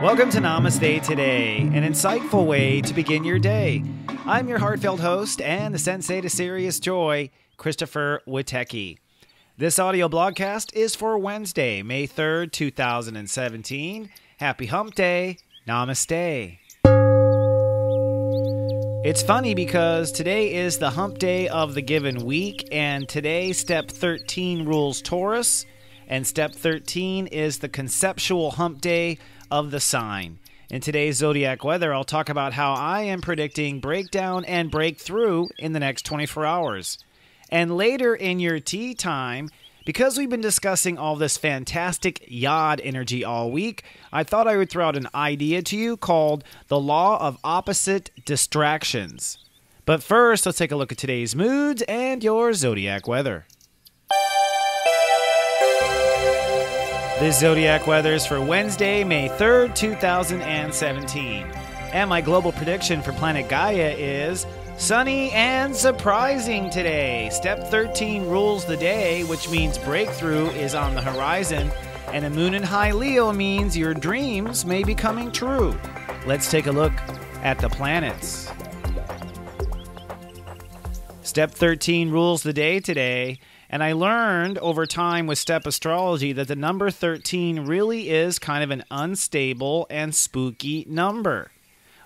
Welcome to Namaste Today, an insightful way to begin your day. I'm your heartfelt host and the Sensei to Serious Joy, Christopher Witecki. This audio blogcast is for Wednesday, May 3rd, 2017. Happy Hump Day. Namaste. It's funny because today is the hump day of the given week, and today step 13 rules Taurus, and step 13 is the conceptual hump day of the sign. In today's Zodiac weather, I'll talk about how I am predicting breakdown and breakthrough in the next 24 hours. And later in your tea time, because we've been discussing all this fantastic yod energy all week, I thought I would throw out an idea to you called the law of opposite distractions. But first, let's take a look at today's moods and your Zodiac weather. This Zodiac weather is for Wednesday, May 3rd, 2017. And my global prediction for planet Gaia is sunny and surprising today. Step 13 rules the day, which means breakthrough is on the horizon. And a moon in high Leo means your dreams may be coming true. Let's take a look at the planets. Step 13 rules the day today. And I learned over time with step astrology that the number 13 really is kind of an unstable and spooky number.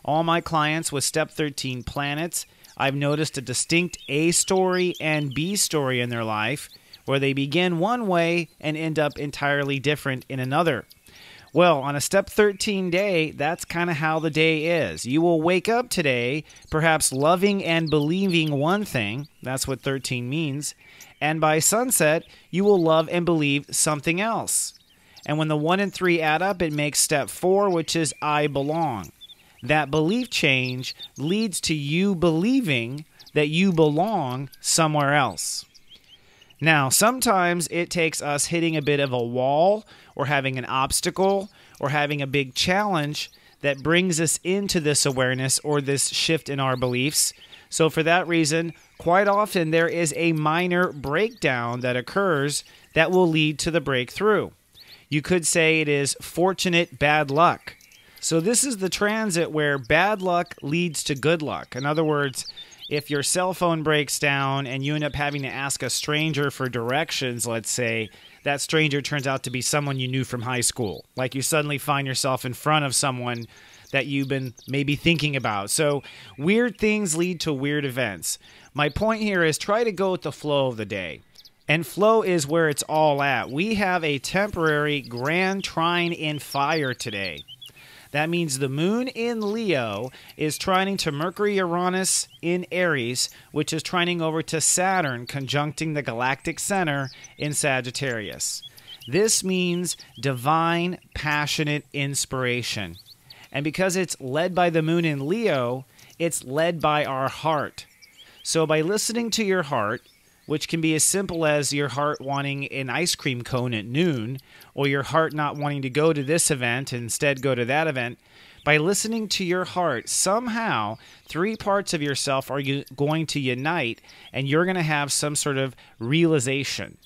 All my clients with step 13 planets, I've noticed a distinct A story and B story in their life where they begin one way and end up entirely different in another. Well, on a step 13 day, that's kind of how the day is. You will wake up today perhaps loving and believing one thing. That's what 13 means. And by sunset, you will love and believe something else. And when the 1 and 3 add up, it makes step 4, which is I belong. That belief change leads to you believing that you belong somewhere else. Now, sometimes it takes us hitting a bit of a wall or having an obstacle or having a big challenge that brings us into this awareness or this shift in our beliefs. So for that reason, quite often there is a minor breakdown that occurs that will lead to the breakthrough. You could say it is fortunate bad luck. So this is the transit where bad luck leads to good luck. In other words, if your cell phone breaks down and you end up having to ask a stranger for directions, let's say, that stranger turns out to be someone you knew from high school. Like you suddenly find yourself in front of someone that you've been maybe thinking about. So weird things lead to weird events. My point here is try to go with the flow of the day. And flow is where it's all at. We have a temporary grand trine in fire today. That means the moon in Leo is trining to Mercury-Uranus in Aries, which is trining over to Saturn, conjuncting the galactic center in Sagittarius. This means divine, passionate inspiration. And because it's led by the moon in Leo, it's led by our heart. So by listening to your heart, which can be as simple as your heart wanting an ice cream cone at noon, or your heart not wanting to go to this event and instead go to that event, by listening to your heart, somehow 3 parts of yourself are going to unite, and you're going to have some sort of realization.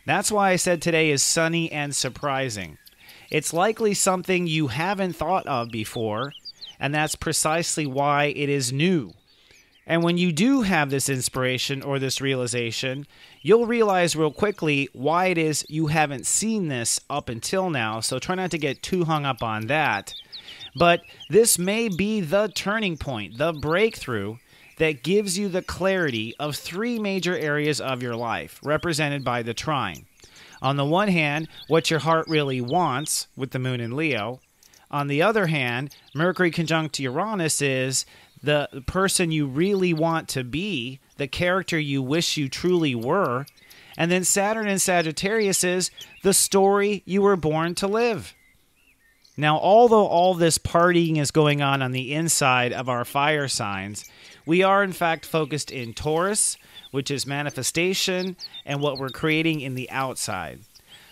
That's why I said today is sunny and surprising. It's likely something you haven't thought of before, and that's precisely why it is new. And when you do have this inspiration or this realization, you'll realize real quickly why it is you haven't seen this up until now, so try not to get too hung up on that. But this may be the turning point, the breakthrough that gives you the clarity of 3 major areas of your life, represented by the trine. On the one hand, what your heart really wants with the moon in Leo. On the other hand, Mercury conjunct Uranus is the person you really want to be, the character you wish you truly were. And then Saturn in Sagittarius is the story you were born to live. Now, although all this partying is going on the inside of our fire signs, we are in fact focused in Taurus, which is manifestation and what we're creating in the outside.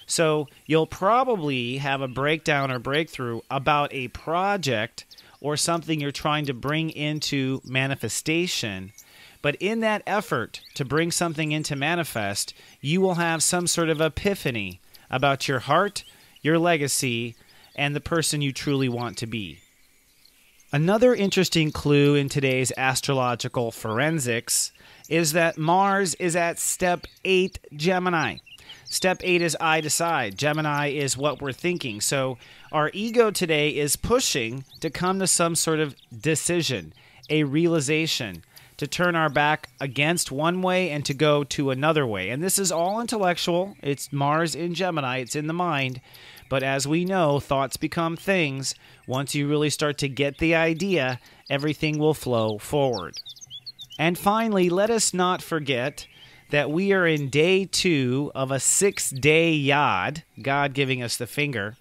So you'll probably have a breakdown or breakthrough about a project or something you're trying to bring into manifestation. But in that effort to bring something into manifest, you will have some sort of epiphany about your heart, your legacy, and the person you truly want to be. Another interesting clue in today's astrological forensics is that Mars is at step 8 Gemini. Step 8 is I decide. Gemini is what we're thinking. So our ego today is pushing to come to some sort of decision, a realization, to turn our back against one way and to go to another way. And this is all intellectual. It's Mars in Gemini. It's in the mind. But as we know, thoughts become things. Once you really start to get the idea, everything will flow forward. And finally, let us not forget that we are in day 2 of a 6-day yod, God giving us the finger.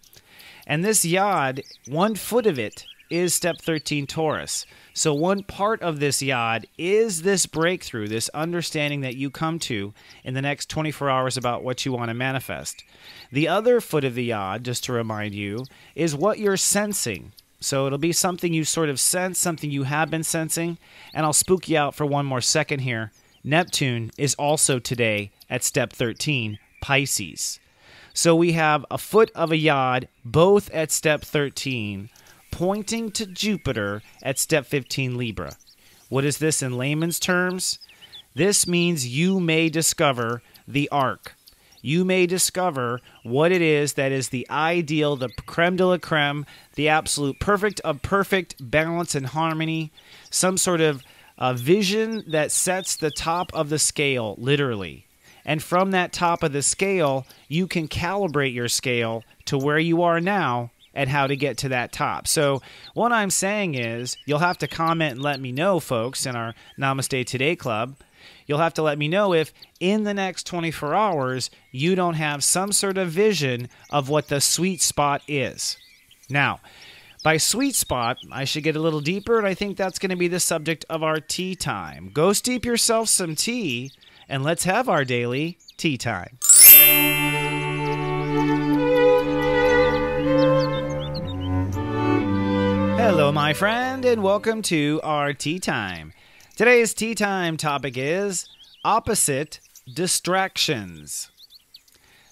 And this yod, 1 foot of it, is step 13 Taurus. So one part of this yod is this breakthrough, this understanding that you come to in the next 24 hours about what you want to manifest. The other foot of the yod, just to remind you, is what you're sensing. So it'll be something you sort of sense, something you have been sensing. And I'll spook you out for one more second here. Neptune is also today at step 13, Pisces. So we have a foot of a yod, both at step 13, pointing to Jupiter at step 15, Libra. What is this in layman's terms? This means you may discover the arc. You may discover what it is that is the ideal, the creme de la creme, the absolute perfect of perfect balance and harmony, some sort of vision that sets the top of the scale, literally. And from that top of the scale, you can calibrate your scale to where you are now and how to get to that top. So what I'm saying is, you'll have to comment and let me know, folks, in our Namaste Today Club. You'll have to let me know if in the next 24 hours, you don't have some sort of vision of what the sweet spot is. Now, by sweet spot, I should get a little deeper, and I think that's going to be the subject of our tea time. Go steep yourself some tea, and let's have our daily tea time. Hello, my friend, and welcome to our tea time. Today's tea time topic is opposite distractions.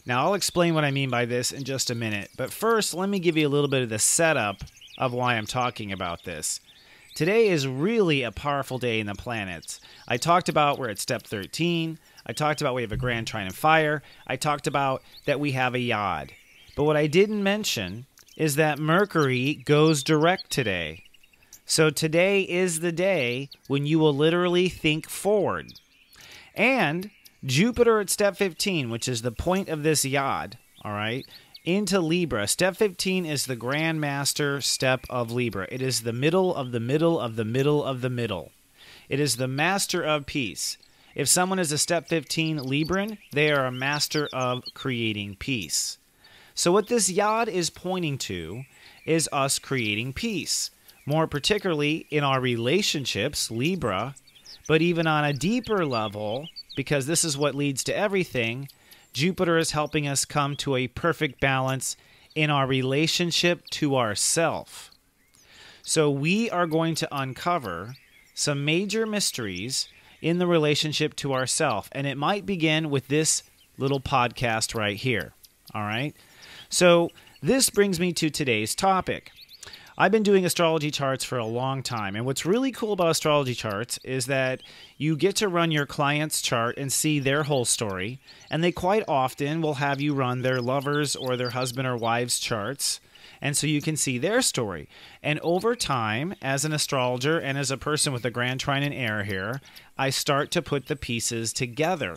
Now, I'll explain what I mean by this in just a minute, but first, let me give you a little bit of the setup of why I'm talking about this. Today is really a powerful day in the planets. I talked about we're at step 13. I talked about we have a grand trine of fire. I talked about that we have a yod. But what I didn't mention is that Mercury goes direct today. So today is the day when you will literally think forward. And Jupiter at step 15, which is the point of this yod, all right, into Libra. Step 15 is the Grand Master step of Libra. It is the middle of the middle of the middle of the middle. It is the master of peace. If someone is a step 15 Libran, they are a master of creating peace. So what this yod is pointing to is us creating peace. More particularly in our relationships, Libra, but even on a deeper level, because this is what leads to everything, Jupiter is helping us come to a perfect balance in our relationship to ourself. So we are going to uncover some major mysteries in the relationship to ourself, and it might begin with this little podcast right here. All right? So this brings me to today's topic. I've been doing astrology charts for a long time, and what's really cool about astrology charts is that you get to run your client's chart and see their whole story, and they quite often will have you run their lovers or their husband or wives' charts, and so you can see their story. And over time, as an astrologer and as a person with a grand trine and air here, I start to put the pieces together.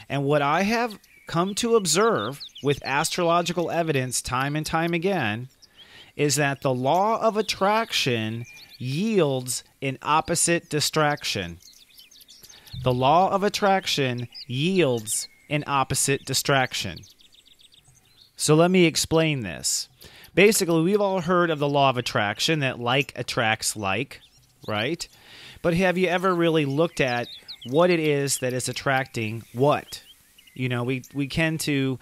And what I have come to observe with astrological evidence time and time again is that the law of attraction yields an opposite distraction. The law of attraction yields an opposite distraction. So let me explain this. Basically, we've all heard of the law of attraction, that like attracts like, right? But have you ever really looked at what it is that is attracting what? You know, we tend to,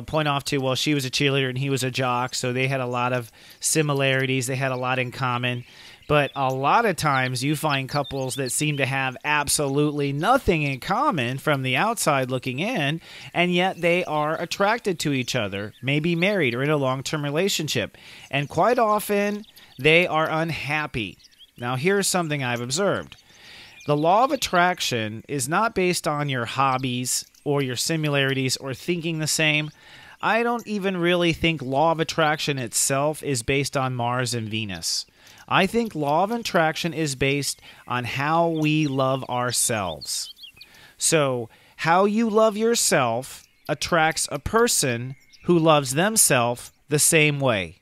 point off to, well, she was a cheerleader and he was a jock, so they had a lot of similarities. They had a lot in common. But a lot of times you find couples that seem to have absolutely nothing in common from the outside looking in, and yet they are attracted to each other, maybe married or in a long-term relationship. And quite often, they are unhappy. Now, here's something I've observed. The law of attraction is not based on your hobbies or your similarities or thinking the same. I don't even really think law of attraction itself is based on Mars and Venus. I think law of attraction is based on how we love ourselves. So, how you love yourself attracts a person who loves themselves the same way.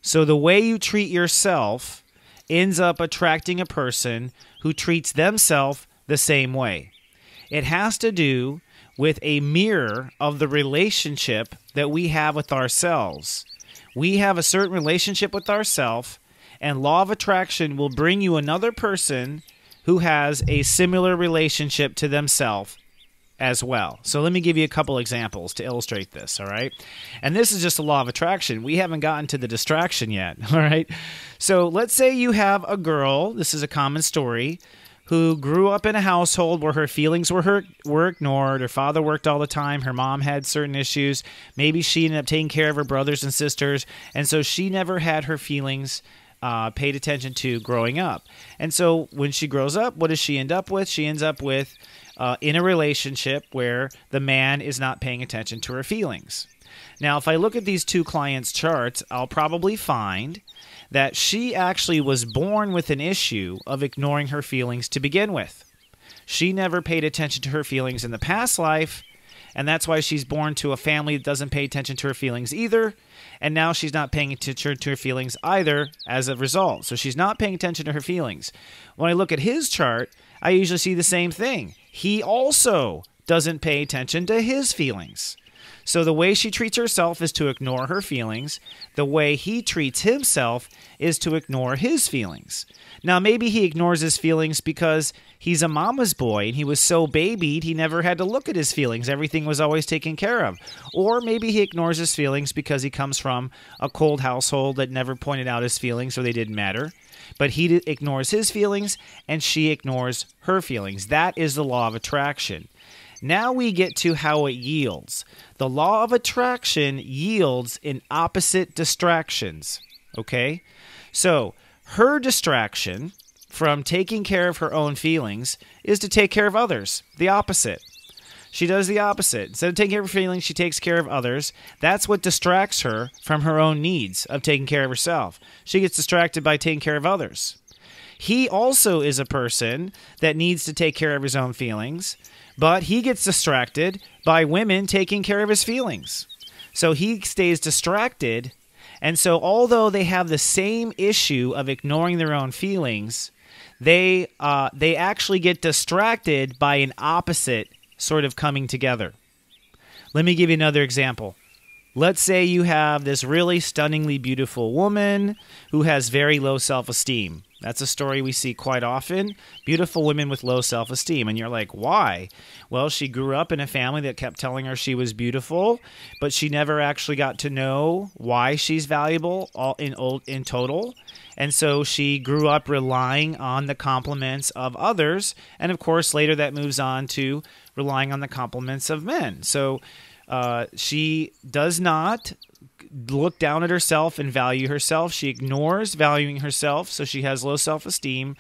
So, the way you treat yourself ends up attracting a person who treats themselves the same way. It has to do with a mirror of the relationship that we have with ourselves. We have a certain relationship with ourselves, and law of attraction will bring you another person who has a similar relationship to themselves as well. So let me give you a couple examples to illustrate this, all right? And this is just the law of attraction. We haven't gotten to the distraction yet, all right? So let's say you have a girl, this is a common story, who grew up in a household where her feelings were ignored. Her father worked all the time. Her mom had certain issues. Maybe she ended up taking care of her brothers and sisters, and so she never had her feelings paid attention to growing up. And so when she grows up, what does she end up with? She ends up with in a relationship where the man is not paying attention to her feelings. Now, if I look at these two clients' charts, I'll probably find that she actually was born with an issue of ignoring her feelings to begin with. She never paid attention to her feelings in the past life, and that's why she's born to a family that doesn't pay attention to her feelings either, and now she's not paying attention to her feelings either as a result. So she's not paying attention to her feelings. When I look at his chart, I usually see the same thing. He also doesn't pay attention to his feelings. So the way she treats herself is to ignore her feelings. The way he treats himself is to ignore his feelings. Now, maybe he ignores his feelings because he's a mama's boy and he was so babied he never had to look at his feelings. Everything was always taken care of. Or maybe he ignores his feelings because he comes from a cold household that never pointed out his feelings or they didn't matter. But he ignores his feelings and she ignores her feelings. That is the law of attraction. Now we get to how it yields. The law of attraction yields in opposite distractions, okay? So her distraction from taking care of her own feelings is to take care of others, the opposite. She does the opposite. Instead of taking care of her feelings, she takes care of others. That's what distracts her from her own needs of taking care of herself. She gets distracted by taking care of others. He also is a person that needs to take care of his own feelings, but he gets distracted by women taking care of his feelings. So he stays distracted, and so although they have the same issue of ignoring their own feelings, they actually get distracted by an opposite sort of coming together. Let me give you another example. Let's say you have this really stunningly beautiful woman who has very low self-esteem. That's a story we see quite often. Beautiful women with low self-esteem. And you're like, why? Well, she grew up in a family that kept telling her she was beautiful, but she never actually got to know why she's valuable in total. And so she grew up relying on the compliments of others. And of course, later that moves on to relying on the compliments of men. So she does not look down at herself and value herself. She ignores valuing herself, so she has low self-esteem,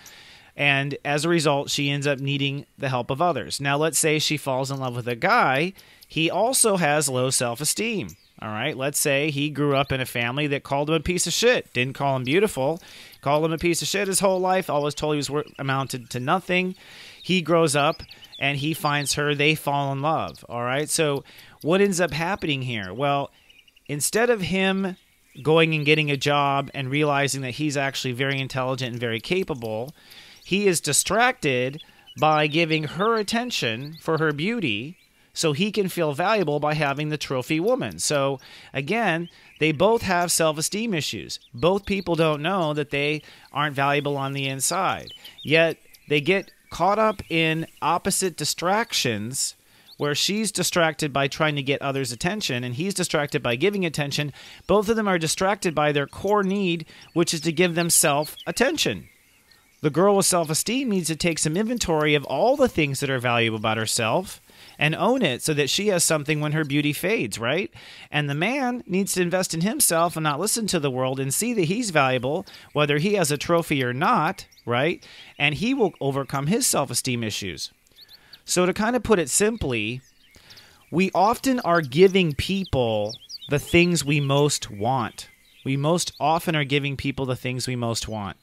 and as a result, she ends up needing the help of others. Now, let's say she falls in love with a guy. He also has low self-esteem. All right, let's say he grew up in a family that called him a piece of shit, didn't call him beautiful, called him a piece of shit his whole life, always told he was amounted to nothing. He grows up and he finds her, they fall in love. All right, so what ends up happening here? Well, instead of him going and getting a job and realizing that he's actually very intelligent and very capable, he is distracted by giving her attention for her beauty so he can feel valuable by having the trophy woman. So again, they both have self-esteem issues. Both people don't know that they aren't valuable on the inside. Yet they get caught up in opposite distractions where she's distracted by trying to get others' attention and he's distracted by giving attention. Both of them are distracted by their core need, which is to give themselves attention. The girl with self-esteem needs to take some inventory of all the things that are valuable about herself and own it so that she has something when her beauty fades, right? And the man needs to invest in himself and not listen to the world and see that he's valuable, whether he has a trophy or not, right? And he will overcome his self-esteem issues. So to kind of put it simply, we often are giving people the things we most want. We most often are giving people the things we most want.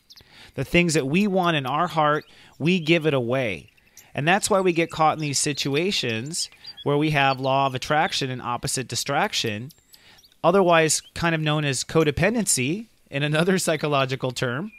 The things that we want in our heart, we give it away. And that's why we get caught in these situations where we have law of attraction and opposite distraction, otherwise kind of known as codependency in another psychological term.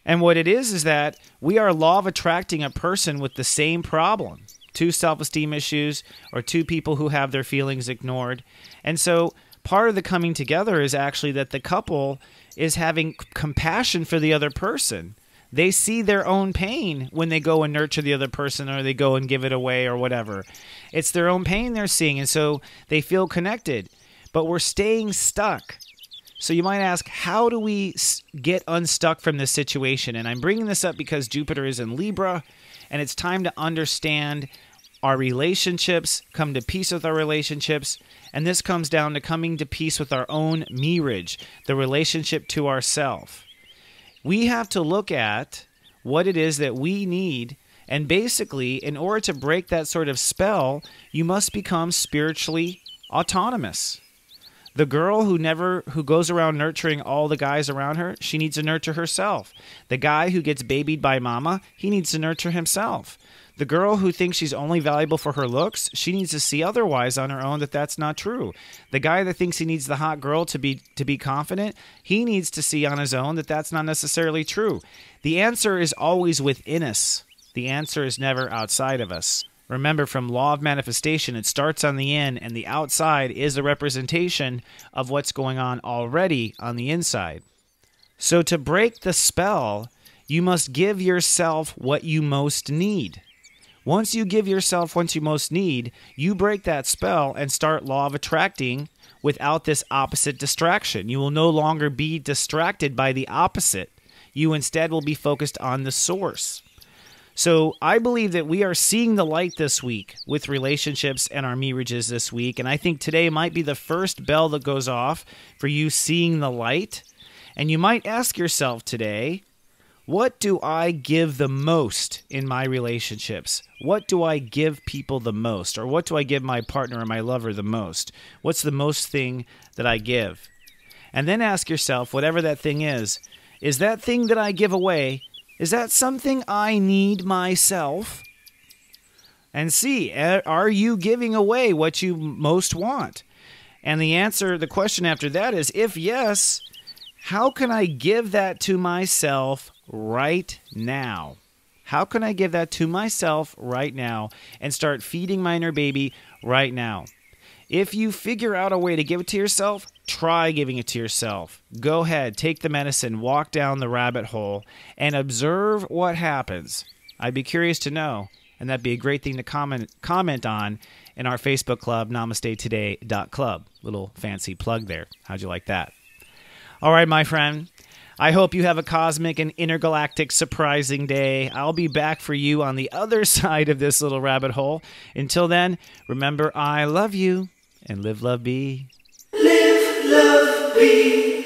And what it is that we are law of attracting a person with the same problem, two self-esteem issues or two people who have their feelings ignored. And so part of the coming together is actually that the couple is having compassion for the other person. They see their own pain when they go and nurture the other person or they go and give it away or whatever. It's their own pain they're seeing, and so they feel connected. But we're staying stuck. So you might ask, how do we get unstuck from this situation? And I'm bringing this up because Jupiter is in Libra, and it's time to understand our relationships, come to peace with our relationships, and this comes down to coming to peace with our own mirage, the relationship to ourself. We have to look at what it is that we need, and basically, in order to break that sort of spell, you must become spiritually autonomous. The girl who goes around nurturing all the guys around her, she needs to nurture herself. The guy who gets babied by mama, he needs to nurture himself. The girl who thinks she's only valuable for her looks, she needs to see otherwise on her own that that's not true. The guy that thinks he needs the hot girl to be confident, he needs to see on his own that that's not necessarily true. The answer is always within us. The answer is never outside of us. Remember, from law of manifestation, it starts on the in, and the outside is a representation of what's going on already on the inside. So to break the spell, you must give yourself what you most need. Once you give yourself what you most need, you break that spell and start law of attracting without this opposite distraction. You will no longer be distracted by the opposite. You instead will be focused on the source. So I believe that we are seeing the light this week with relationships and our mirages this week. And I think today might be the first bell that goes off for you seeing the light. And you might ask yourself today, what do I give the most in my relationships? What do I give people the most? Or what do I give my partner or my lover the most? What's the most thing that I give? And then ask yourself, whatever that thing is that thing that I give away, is that something I need myself? And see, are you giving away what you most want? And the question after that is, if yes, how can I give that to myself right now? How can I give that to myself right now and start feeding my inner baby right now? If you figure out a way to give it to yourself, try giving it to yourself. Go ahead, take the medicine, walk down the rabbit hole, and observe what happens. I'd be curious to know, and that'd be a great thing to comment on in our Facebook club, namastetoday.club. Little fancy plug there. How'd you like that? All right, my friend. I hope you have a cosmic and intergalactic surprising day. I'll be back for you on the other side of this little rabbit hole. Until then, remember, I love you, and live, love, be. Live, love, be.